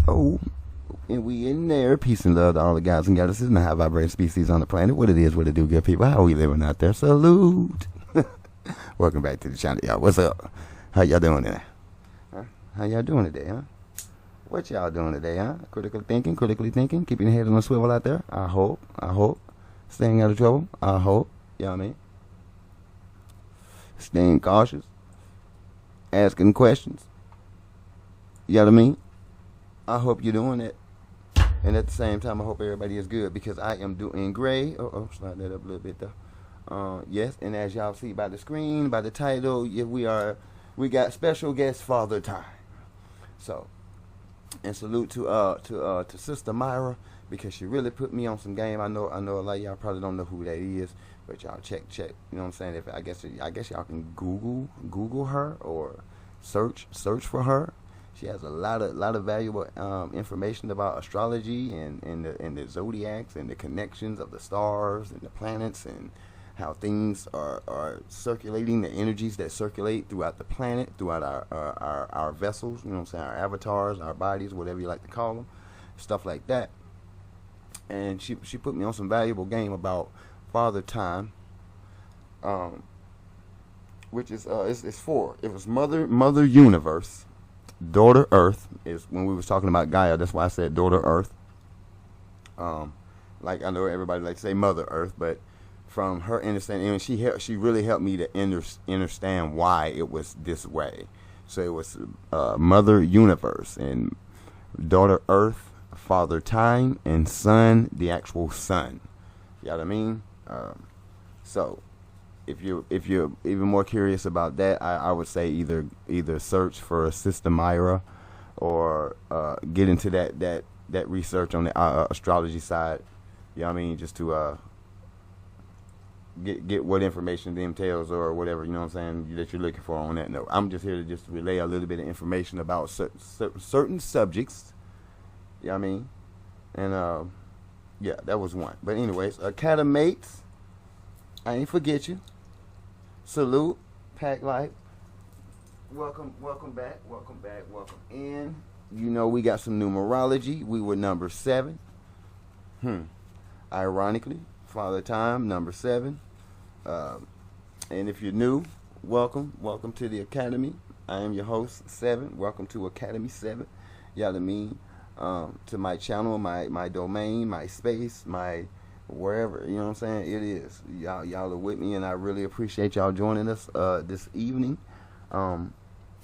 Oh, and we in there. Peace and love to all the guys and goddesses and the high vibrating species on the planet. What it is, what it do, good people. How we living out there? Salute. Welcome back to the channel, y'all. What's up? How y'all doing today? Huh? How y'all doing today, huh? What y'all doing today, huh? Critically thinking, keeping your head on a swivel out there. I hope. Staying out of trouble. I hope. You know what I mean? Staying cautious. Asking questions. You know what I mean? I hope you're doing it. And at the same time, I hope everybody is good because I am doing great. Slide that up a little bit though. Yes, and as y'all see by the screen, by the title, yeah, we got special guest Father Time. So, and salute to Sister Myra because she really put me on some game. I know a lot of y'all probably don't know who that is, but y'all check. You know what I'm saying? If I guess y'all can Google her or search for her. She has a lot of valuable information about astrology and the zodiacs and the connections of the stars and the planets and how things are circulating, the energies that circulate throughout the planet, throughout our vessels, you know what I'm saying, our avatars, our bodies, whatever you like to call them, stuff like that. And she put me on some valuable game about Father Time, which is it's four. It was Mother Universe, Daughter Earth is when we was talking about Gaia. That's why I said Daughter Earth. Like I know everybody likes to say Mother Earth, but from her understanding, and she really helped me to understand why it was this way. So it was Mother Universe and Daughter Earth, Father Time, and Son, the actual Sun. You know what I mean? So if you're even more curious about that, I would say either search for Sister Myra or get into that research on the astrology side. You know what I mean? Just to get what information it entails or whatever, you know what I'm saying, that you're looking for on that note. I'm just here to just relay a little bit of information about certain subjects. You know what I mean? And yeah, that was one. But anyways, Academates, I ain't forget you. Salute, Pack Life. Welcome back, welcome in. You know we got some numerology. We were number 7. Ironically, Father Time, number 7. And if you're new, welcome to the Academy. I am your host, 7. Welcome to Academy 7. You know what I mean? To my channel, my domain, my space, my wherever, you know what I'm saying, it is. Y'all are with me, and I really appreciate y'all joining us this evening.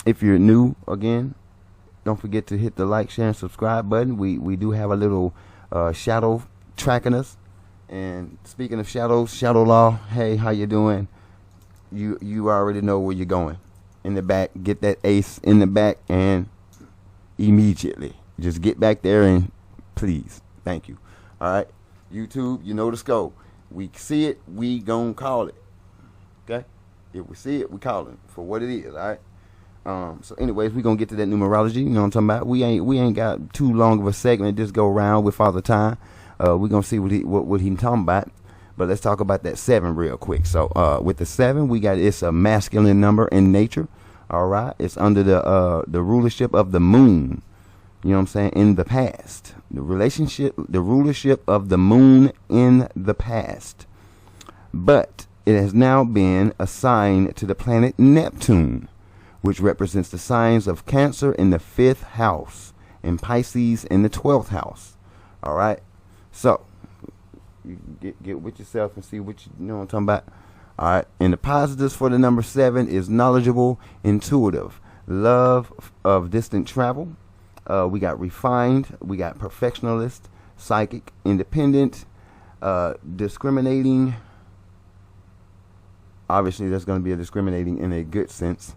If you're new, again, don't forget to hit the like, share, and subscribe button. We do have a little shadow tracking us. And speaking of shadows, Shadow Law, hey, how you doing? You already know where you're going. In the back, get that ace in the back, and immediately just get back there and please, thank you. All right. YouTube, you know the scope. We see it, we gon' call it. Okay? If we see it, we call it for what it is, alright? So anyways, we gonna get to that numerology, you know what I'm talking about? We ain't got too long of a segment, just go around with Father Time. We gonna see what he talking about. But let's talk about that 7 real quick. So with the 7, we got, it's a masculine number in nature. Alright? It's under the rulership of the moon. You know what I'm saying? In the past. The rulership of the moon in the past. But it has now been assigned to the planet Neptune, which represents the signs of Cancer in the 5th house and Pisces in the 12th house. All right? So, you get with yourself and see what you know what I'm talking about. All right? And the positives for the number 7 is knowledgeable, intuitive, love of distant travel. We got refined, we got perfectionist, psychic, independent, discriminating. Obviously, there's going to be a discriminating in a good sense.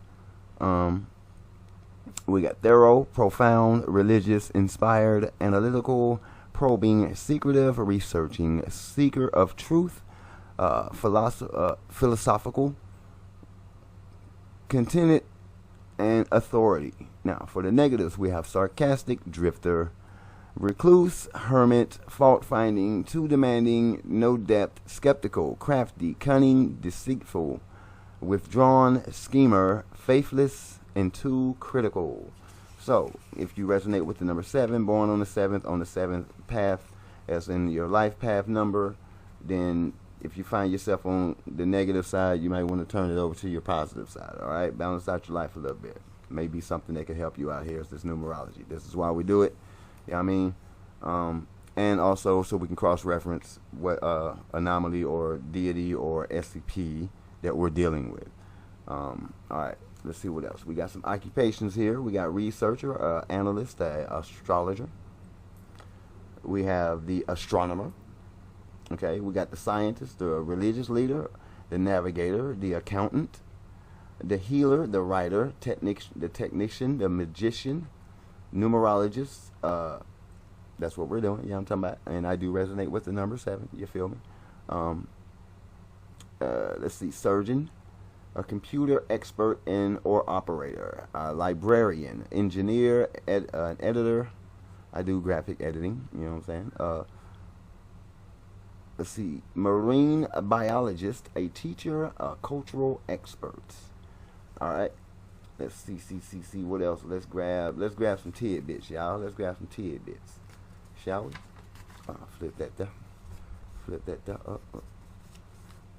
We got thorough, profound, religious, inspired, analytical, probing, secretive, researching, seeker of truth, philosophical, contented, and authority. Now, for the negatives, we have sarcastic, drifter, recluse, hermit, fault-finding, too demanding, no depth, skeptical, crafty, cunning, deceitful, withdrawn, schemer, faithless, and too critical. So, if you resonate with the number 7, born on the 7th path, as in your life path number, then if you find yourself on the negative side, you might want to turn it over to your positive side, all right? Balance out your life a little bit. Maybe something that could help you out here is this numerology. This is why we do it, you know what I mean? And also so we can cross-reference what anomaly or deity or SCP that we're dealing with. All right, let's see what else. We got some occupations here. We got researcher, analyst, astrologer. We have the astronomer. Okay, we got the scientist, the religious leader, the navigator, the accountant, the healer, the writer, the technician, the magician, numerologist. That's what we're doing. Yeah, I'm talking about. And I do resonate with the number 7. You feel me? Let's see, surgeon, a computer expert and or operator, librarian, engineer, an editor. I do graphic editing. You know what I'm saying? Let's see, marine biologist, a teacher, a cultural expert. All right. Let's see, what else? Let's grab some tidbits, y'all. Let's grab some tidbits, shall we? Flip that there. Flip that there up.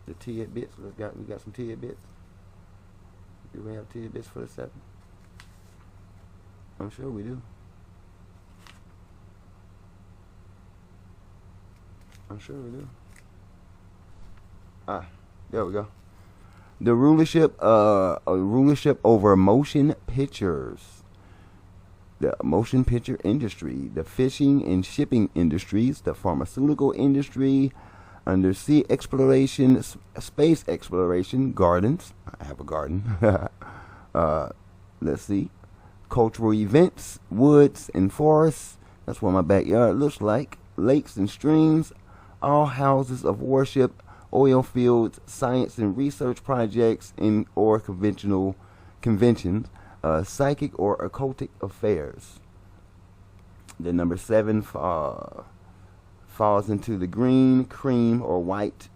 The tidbits. We got some tidbits. Do we have tidbits for the 7? I'm sure we do. I'm sure we do. There we go. The rulership over motion pictures. The motion picture industry, the fishing and shipping industries, the pharmaceutical industry, undersea exploration, space exploration, gardens. I have a garden. Let's see. Cultural events, woods and forests. That's what my backyard looks like. Lakes and streams. All houses of worship, oil fields, science and research projects, or conventions, psychic or occultic affairs. The number 7 falls into the green, cream, or white.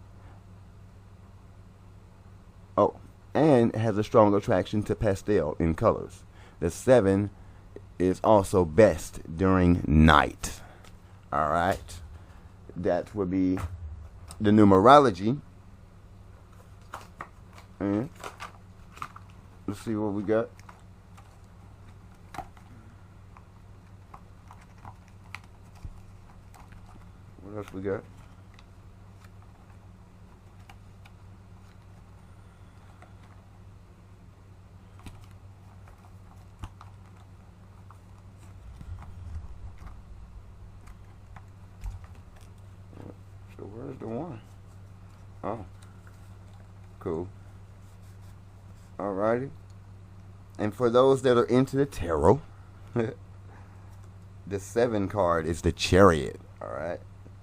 Oh, and has a strong attraction to pastel in colors. The 7 is also best during night. All right. That would be the numerology. And let's see what we got. What else we got? So where's the 1? Oh, cool. Alrighty. And for those that are into the tarot, the 7 card is the Chariot. Alright.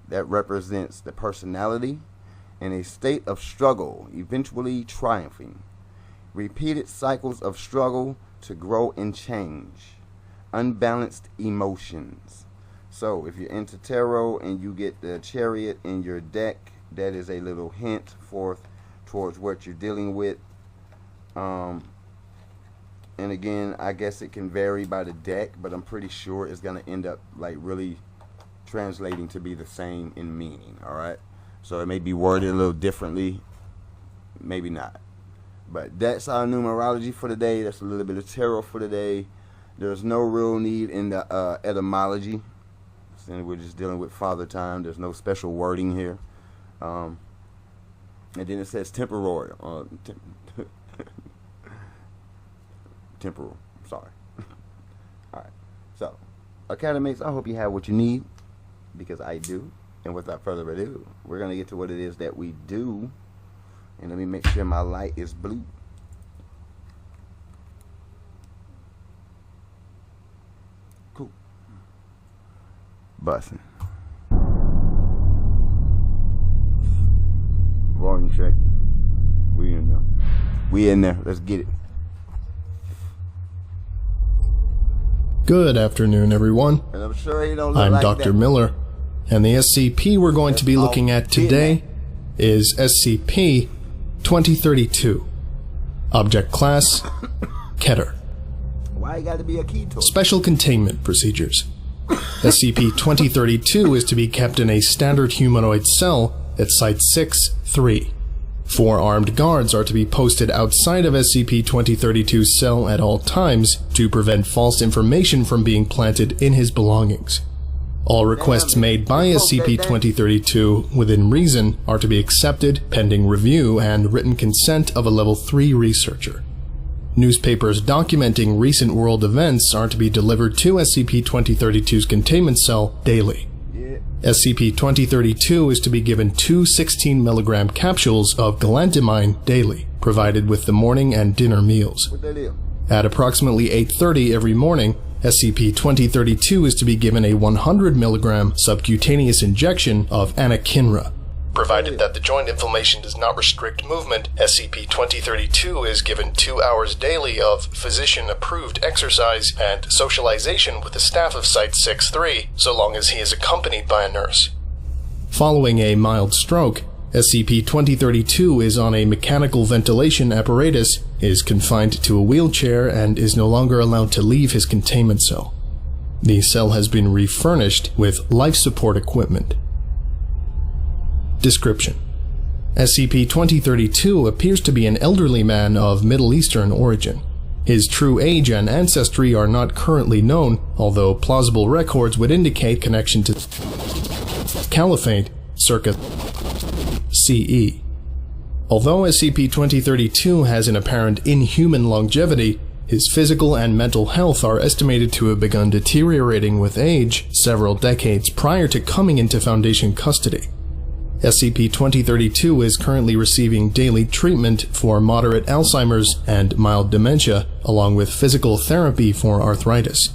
That represents the personality in a state of struggle, eventually triumphing. Repeated cycles of struggle to grow and change. Unbalanced emotions. So if you're into tarot and you get the Chariot in your deck, that is a little hint towards what you're dealing with. And again, I guess it can vary by the deck, but I'm pretty sure it's going to end up like really translating to be the same in meaning. All right. So it may be worded a little differently. Maybe not. But that's our numerology for today. That's a little bit of tarot for today. There's no real need in the etymology. And we're just dealing with Father Time. There's no special wording here. And then it says temporal. Temporal. Sorry. Alright. So, Academics, I hope you have what you need. Because I do. And without further ado, we're going to get to what it is that we do. And let me make sure my light is blue. Cool. Bussin'. Volume check. We in there. We in there. Let's get it. Good afternoon, everyone. And I'm sure he don't look I'm like Dr. that. Miller, and the SCP we're going to be looking at today is SCP-2032. Object Class, Keter. Why it got to be a key torch? Special containment procedures. SCP-2032 is to be kept in a standard humanoid cell at Site-6-3. 4 armed guards are to be posted outside of SCP-2032's cell at all times to prevent false information from being planted in his belongings. All requests made by SCP-2032 within reason are to be accepted pending review and written consent of a Level 3 researcher. Newspapers documenting recent world events are to be delivered to SCP-2032's containment cell daily. SCP-2032 is to be given 2 16-milligram capsules of galantamine daily, provided with the morning and dinner meals. At approximately 8:30 every morning, SCP-2032 is to be given a 100-milligram subcutaneous injection of anakinra. Provided that the joint inflammation does not restrict movement, SCP-2032 is given 2 hours daily of physician-approved exercise and socialization with the staff of Site-6-3, so long as he is accompanied by a nurse. Following a mild stroke, SCP-2032 is on a mechanical ventilation apparatus, is confined to a wheelchair, and is no longer allowed to leave his containment cell. The cell has been refurnished with life support equipment. Description: SCP-2032 appears to be an elderly man of Middle Eastern origin. His true age and ancestry are not currently known, although plausible records would indicate connection to Caliphate circa CE. Although SCP-2032 has an apparent inhuman longevity, his physical and mental health are estimated to have begun deteriorating with age several decades prior to coming into Foundation custody. SCP-2032 is currently receiving daily treatment for moderate Alzheimer's and mild dementia, along with physical therapy for arthritis.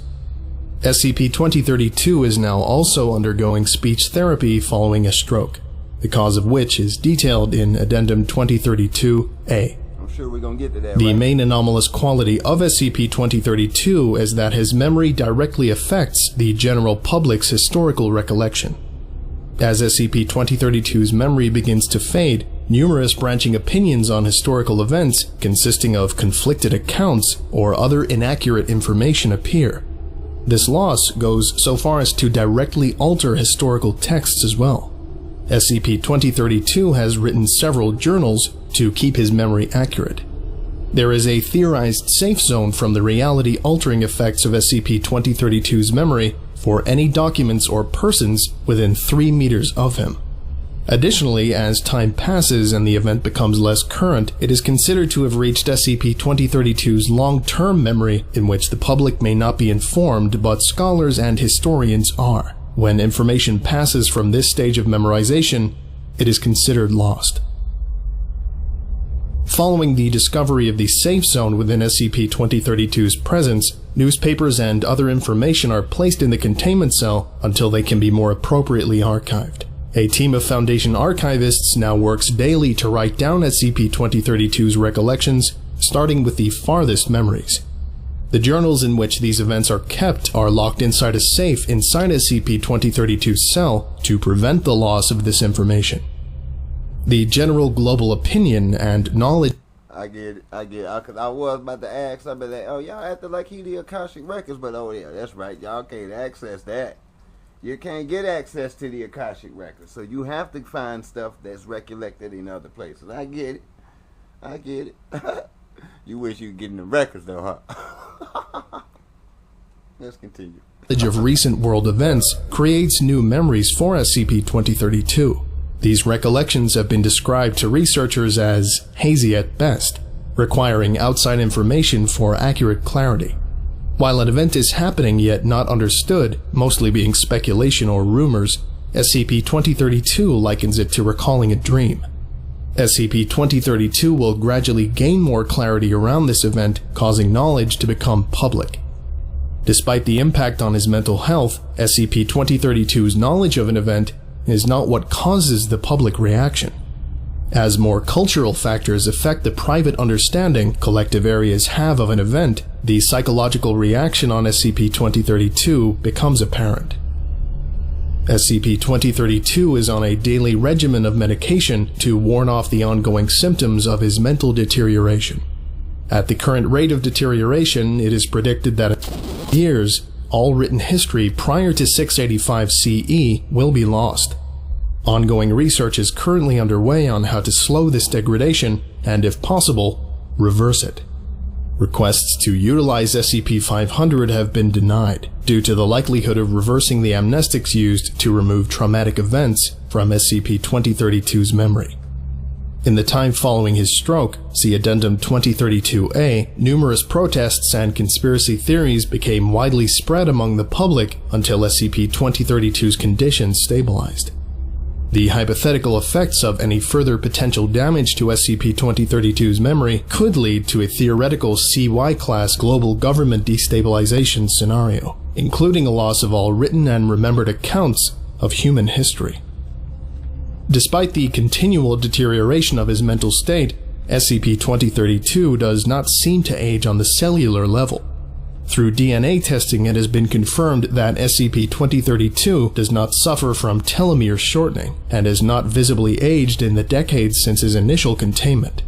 SCP-2032 is now also undergoing speech therapy following a stroke, the cause of which is detailed in Addendum 2032-A. I'm sure we're gonna get to that. The main anomalous quality of SCP-2032 is that his memory directly affects the general public's historical recollection. As SCP-2032's memory begins to fade, numerous branching opinions on historical events consisting of conflicted accounts or other inaccurate information appear. This loss goes so far as to directly alter historical texts as well. SCP-2032 has written several journals to keep his memory accurate. There is a theorized safe zone from the reality-altering effects of SCP-2032's memory for any documents or persons within 3 meters of him. Additionally, as time passes and the event becomes less current, it is considered to have reached SCP-2032's long-term memory, in which the public may not be informed, but scholars and historians are. When information passes from this stage of memorization, it is considered lost. Following the discovery of the safe zone within SCP-2032's presence, newspapers and other information are placed in the containment cell until they can be more appropriately archived. A team of Foundation archivists now works daily to write down SCP-2032's recollections, starting with the farthest memories. The journals in which these events are kept are locked inside a safe inside SCP-2032's cell to prevent the loss of this information. The general global opinion and knowledge... I get it, because I was about to ask somebody that, oh, y'all acting like he the Akashic Records, but oh yeah, that's right, y'all can't access that. You can't get access to the Akashic Records, so you have to find stuff that's recollected in other places. I get it. You wish you could get in the records though, huh? Let's continue. Knowledge of recent world events creates new memories for SCP-2032. These recollections have been described to researchers as hazy at best, requiring outside information for accurate clarity. While an event is happening yet not understood, mostly being speculation or rumors, SCP-2032 likens it to recalling a dream. SCP-2032 will gradually gain more clarity around this event, causing knowledge to become public. Despite the impact on his mental health, SCP-2032's knowledge of an event is not what causes the public reaction. As more cultural factors affect the private understanding collective areas have of an event, the psychological reaction on SCP-2032 becomes apparent. SCP-2032 is on a daily regimen of medication to warn off the ongoing symptoms of his mental deterioration. At the current rate of deterioration, it is predicted that in years, all written history prior to 685 CE will be lost. Ongoing research is currently underway on how to slow this degradation and, if possible, reverse it. Requests to utilize SCP-500 have been denied due to the likelihood of reversing the amnestics used to remove traumatic events from SCP-2032's memory. In the time following his stroke, see Addendum 2032-A, numerous protests and conspiracy theories became widely spread among the public until SCP-2032's condition stabilized. The hypothetical effects of any further potential damage to SCP-2032's memory could lead to a theoretical CY-class global government destabilization scenario, including a loss of all written and remembered accounts of human history. Despite the continual deterioration of his mental state, SCP-2032 does not seem to age on the cellular level. Through DNA testing, it has been confirmed that SCP-2032 does not suffer from telomere shortening and has not visibly aged in the decades since his initial containment.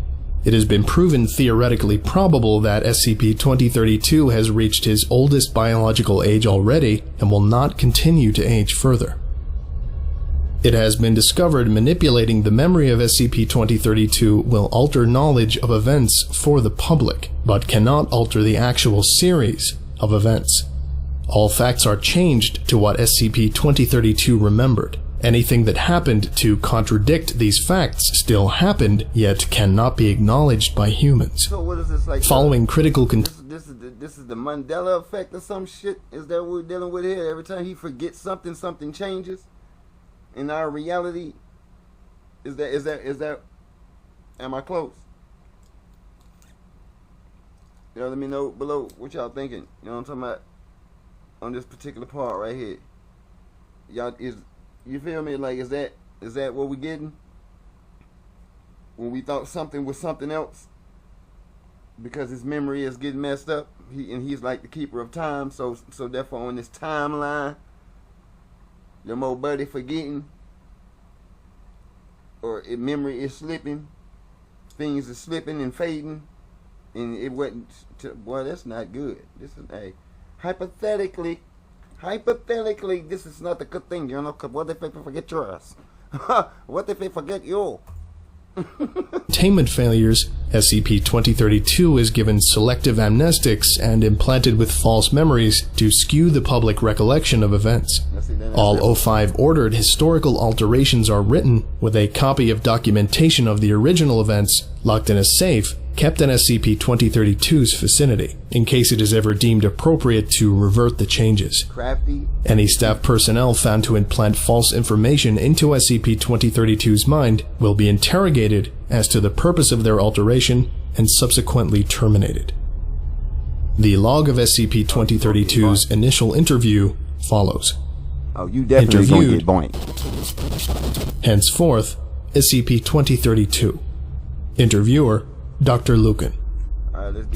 It has been proven theoretically probable that SCP-2032 has reached his oldest biological age already and will not continue to age further. It has been discovered manipulating the memory of SCP-2032 will alter knowledge of events for the public, but cannot alter the actual series of events. All facts are changed to what SCP-2032 remembered. Anything that happened to contradict these facts still happened, yet cannot be acknowledged by humans. So what is this like? Following critical This is the Mandela effect or some shit? Is that what we're dealing with here? Every time he forgets something, something changes? In our reality, is that, am I close? Y'all let me know below what y'all thinking. You know what I'm talking about? On this particular part right here. Y'all, you feel me? Like, is that what we getting? When we thought something was something else? Because his memory is getting messed up. He's like the keeper of time, so therefore on this timeline, them old buddy forgetting, or memory is slipping, things are slipping and fading, and it wasn't. Boy, that's not good. This is hypothetically, this is not a good thing, you know. Cause what if they forget yours? What if they forget you? Containment failures, SCP-2032 is given selective amnestics and implanted with false memories to skew the public recollection of events. All O5 ordered historical alterations are written with a copy of documentation of the original events locked in a safe kept in SCP-2032's vicinity, in case it is ever deemed appropriate to revert the changes. Any staff personnel found to implant false information into SCP-2032's mind will be interrogated as to the purpose of their alteration and subsequently terminated. The log of SCP-2032's initial interview follows. Oh, you definitely gonna get boinked. Henceforth, SCP-2032. Interviewer, Dr. Lucan.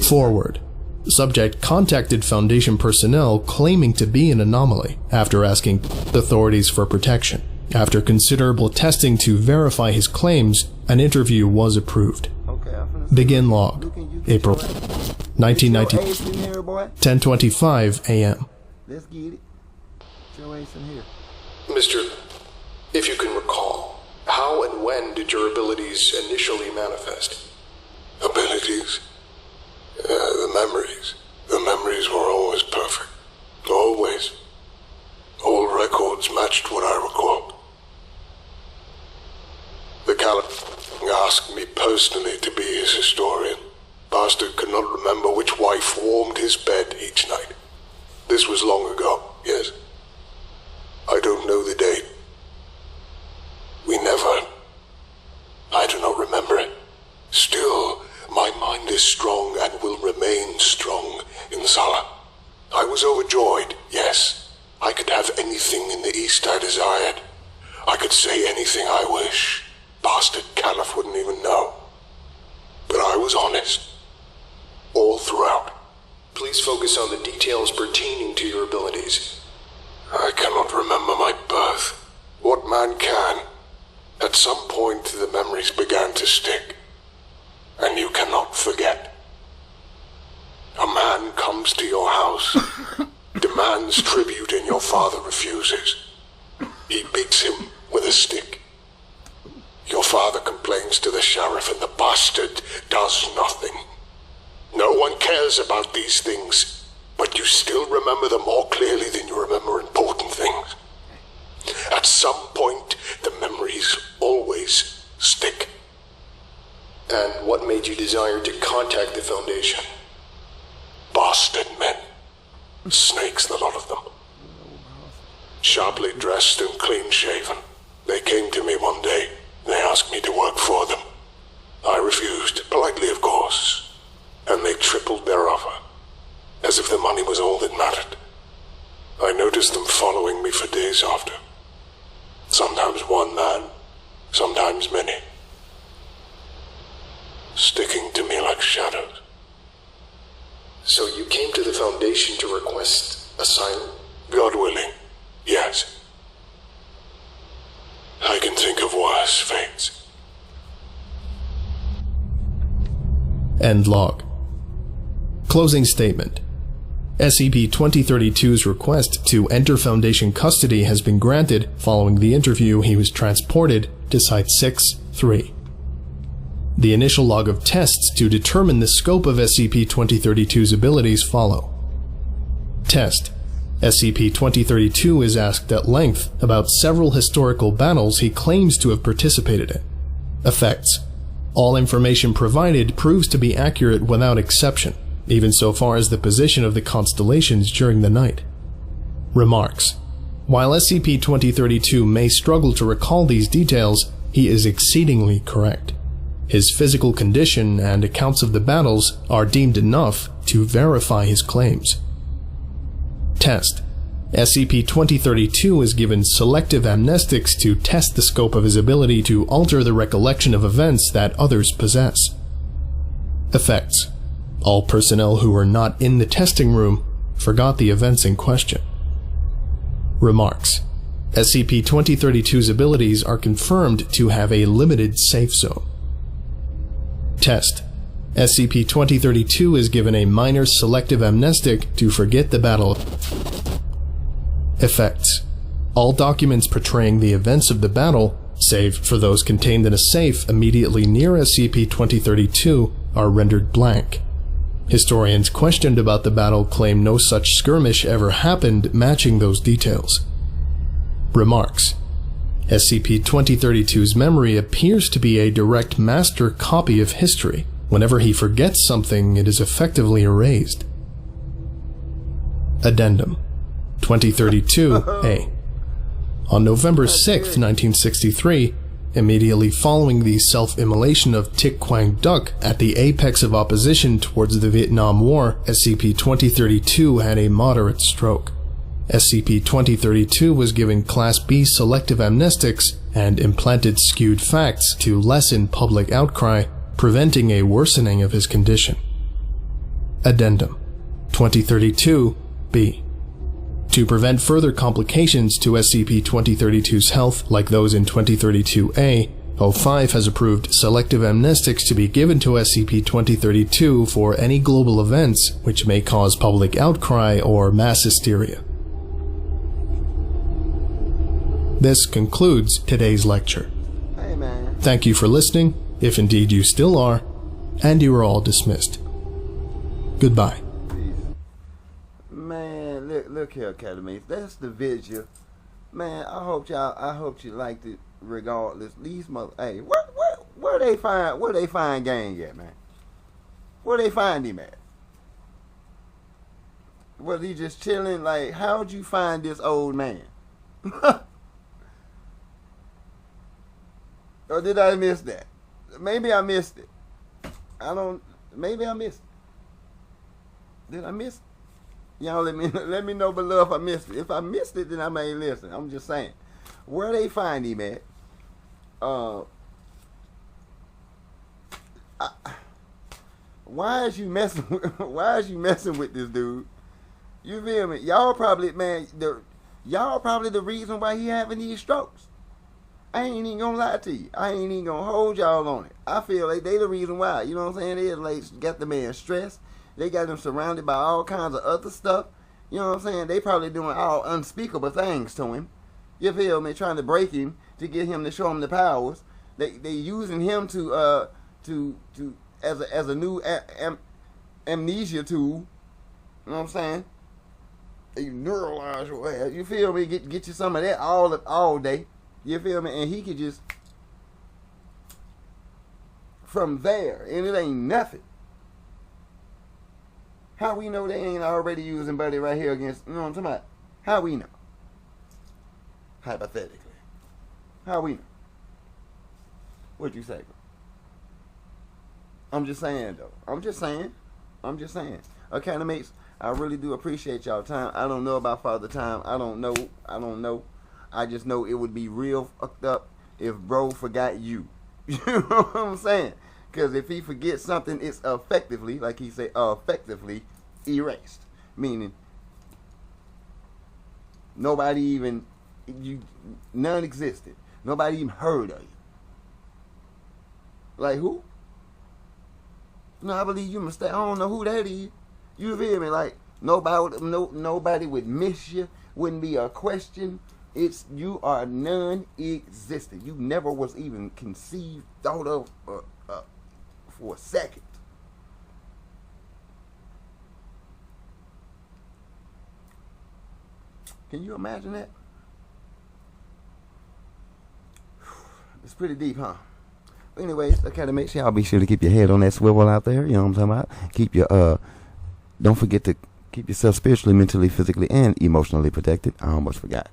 Forward. Subject contacted Foundation personnel claiming to be an anomaly after asking authorities for protection. After considerable testing to verify his claims, an interview was approved. Begin log. April 1990. 10:25 a.m. Let's get it. Your ass in here. Mr. If you can recall, how and when did your abilities initially manifest? Abilities? The memories. The memories were always perfect. Always. All records matched what I recalled. The Caliph asked me personally to be his historian. Bastard could not remember which wife warmed his bed each night. This was long ago, yes. I don't know the date. We never... I do not remember it. Still, my mind is strong and will remain strong in Zala. I was overjoyed, yes. I could have anything in the East I desired. I could say anything I wish. Bastard Caliph wouldn't even know. But I was honest. All throughout. Please focus on the details pertaining to your abilities. I cannot remember my birth. What man can? At some point the memories began to stick. And you cannot forget. A man comes to your house, demands tribute, and your father refuses. He beats him with a stick. Your father complains to the sheriff, and the bastard does nothing. No one cares about these things, but you still remember them more clearly than you remember important things. At some point, the memories always stick. And what made you desire to contact the Foundation? Bastard men. Snakes, the lot of them. Sharply dressed and clean-shaven. They came to me one day. They asked me to work for them. I refused, politely of course. And they tripled their offer, as if the money was all that mattered. I noticed them following me for days after. Sometimes one man, sometimes many. Sticking to me like shadows. So you came to the Foundation to request asylum? God willing, yes. I can think of worse fates. End log. Closing statement. SCP-2032's request to enter Foundation custody has been granted. Following the interview, he was transported to Site 6-3. The initial log of tests to determine the scope of SCP-2032's abilities follow. Test. SCP-2032 is asked at length about several historical battles he claims to have participated in. Effects. All information provided proves to be accurate without exception, even so far as the position of the constellations during the night. Remarks. While SCP-2032 may struggle to recall these details, he is exceedingly correct. His physical condition and accounts of the battles are deemed enough to verify his claims. Test. SCP-2032 is given selective amnestics to test the scope of his ability to alter the recollection of events that others possess. Effects. All personnel who were not in the testing room forgot the events in question. Remarks. SCP-2032's abilities are confirmed to have a limited safe zone. Test. SCP-2032 is given a minor selective amnestic to forget the battle. Effects. All documents portraying the events of the battle, save for those contained in a safe immediately near SCP-2032, are rendered blank. Historians questioned about the battle claim no such skirmish ever happened, matching those details. Remarks. SCP-2032's memory appears to be a direct master copy of history. Whenever he forgets something, it is effectively erased. Addendum 2032-A. On November 6, 1963, immediately following the self-immolation of Thich Quang Duc at the apex of opposition towards the Vietnam War, SCP-2032 had a moderate stroke. SCP-2032 was given Class B selective amnestics and implanted skewed facts to lessen public outcry, preventing a worsening of his condition. Addendum 2032-B. To prevent further complications to SCP-2032's health like those in 2032-A, O5 has approved selective amnestics to be given to SCP-2032 for any global events which may cause public outcry or mass hysteria. This concludes today's lecture. Hey, man. Thank you for listening, if indeed you still are, and you are all dismissed. Goodbye. Man, look here, Academy. That's the video. Man, I hope you liked it regardless. These hey, where they find Gang at, man? Where they find him at? Was he just chilling? Like, how'd you find this old man? Or did I miss that? Maybe I missed it. Maybe I missed it. Did I miss it? Y'all let me know below if I missed it. If I missed it, then I may listen. I'm just saying. Where they find him at? Why is you messing with this dude? You feel me? Y'all probably the reason why he having these strokes. I ain't even gonna lie to you. I ain't even gonna hold y'all on it. I feel like they the reason why. You know what I'm saying? They like got the man stressed, They got them surrounded by all kinds of other stuff. You know what I'm saying? They probably doing all unspeakable things to him. You feel me? Trying to break him to get him to show him the powers. They using him to as a new amnesia tool. You know what I'm saying? You neuralize your ass. You feel me? Get you some of that all day. You feel me? And he could just from there, and it ain't nothing. How we know they ain't already using Buddy right here against, you know what I'm talking about? How we know? Hypothetically. How we know? What you say, bro? I'm just saying, though. I'm just saying. Okay, mates, I really do appreciate y'all time. I don't know about Father Time. I don't know. I just know it would be real fucked up if bro forgot you. You know what I'm saying? Because if he forgets something, it's effectively, like he said, effectively erased. Meaning, nobody even, none existed. Nobody even heard of you. Like who? No, I believe you mistake. I don't know who that is. You feel me? Like nobody would miss you. Wouldn't be a question. It's you are non-existent. You never was even conceived, thought of for a second. Can you imagine that? It's pretty deep, huh? Anyways, I gotta make sure y'all be sure to keep your head on that swivel out there. You know what I'm talking about? Keep your don't forget to keep yourself spiritually, mentally, physically, and emotionally protected. I almost forgot.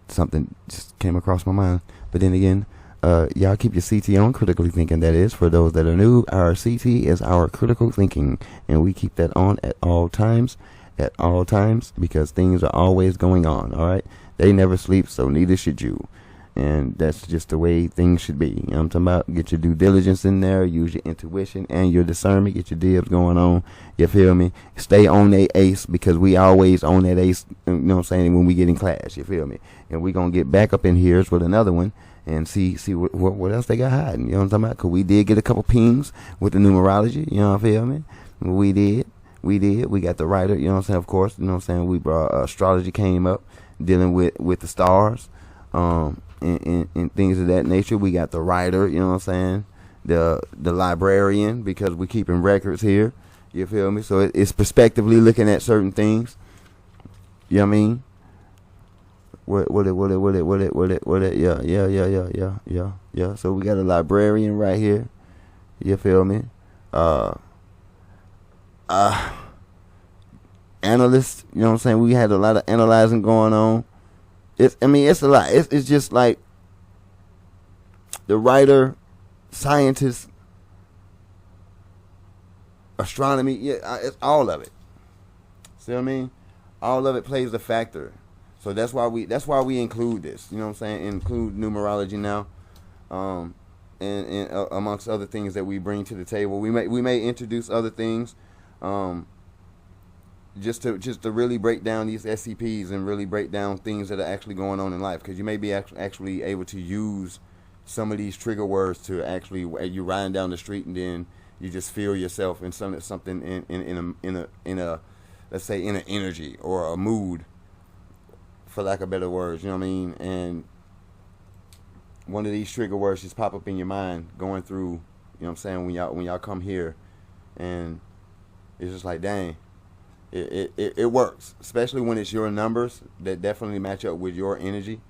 Something just came across my mind. But then again, y'all keep your CT on, critically thinking, that is. For those that are new, our CT is our critical thinking. And we keep that on at all times. At all times. Because things are always going on, alright? They never sleep, so neither should you. And that's just the way things should be. You know what I'm talking about? Get your due diligence in there. Use your intuition and your discernment. Get your dibs going on. You feel me? Stay on that ace, because we always on that ace, you know what I'm saying, when we get in class. You feel me? And we going to get back up in here with another one and see what else they got hiding. You know what I'm talking about? Because we did get a couple pings with the numerology. You know what I feel me? We did. We got the writer. You know what I'm saying? Of course. You know what I'm saying? We brought astrology came up, dealing with the stars. And things of that nature. We got the writer, you know what I'm saying, the librarian, because we're keeping records here, you feel me? So it's prospectively looking at certain things, you know what I mean? Yeah. So we got a librarian right here, you feel me? Analyst, you know what I'm saying? We had a lot of analyzing going on. It's a lot. It's just like the writer, scientist, astronomy. Yeah, it's all of it. See what I mean? All of it plays a factor. So that's why we include this. You know what I'm saying? Include numerology now, and amongst other things that we bring to the table. We may introduce other things. Just to really break down these SCPs and really break down things that are actually going on in life, because you may be actually able to use some of these trigger words to actually, you riding down the street and then you just feel yourself in something in a let's say in an energy or a mood, for lack of better words, you know what I mean? And one of these trigger words just pop up in your mind going through, you know what I'm saying, when y'all come here, and it's just like, dang. It works, especially when it's your numbers that definitely match up with your energy,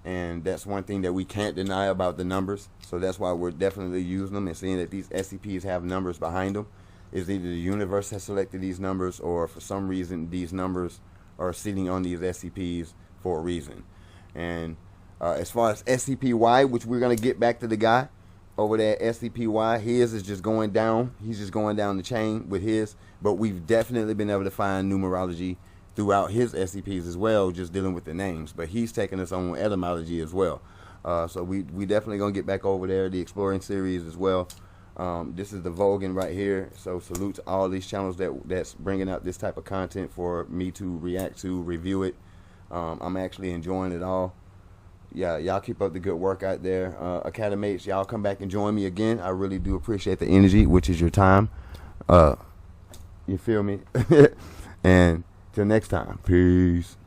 and that's one thing that we can't deny about the numbers. So that's why we're definitely using them and seeing that these SCPs have numbers behind them. Is either the universe has selected these numbers, or for some reason these numbers are sitting on these SCPs for a reason. And as far as SCP-Y, which we're gonna get back to the guy over there, SCP-Y, his is just going down. He's just going down the chain with his. But we've definitely been able to find numerology throughout his SCPs as well, just dealing with the names. But he's taking us on etymology as well. So we definitely going to get back over there, the Exploring series as well. This is the Volgun right here. So salute to all these channels that's bringing out this type of content for me to react to, review it. I'm actually enjoying it all. Yeah, y'all keep up the good work out there. Academates, y'all come back and join me again. I really do appreciate the energy, which is your time. You feel me? And till next time, peace.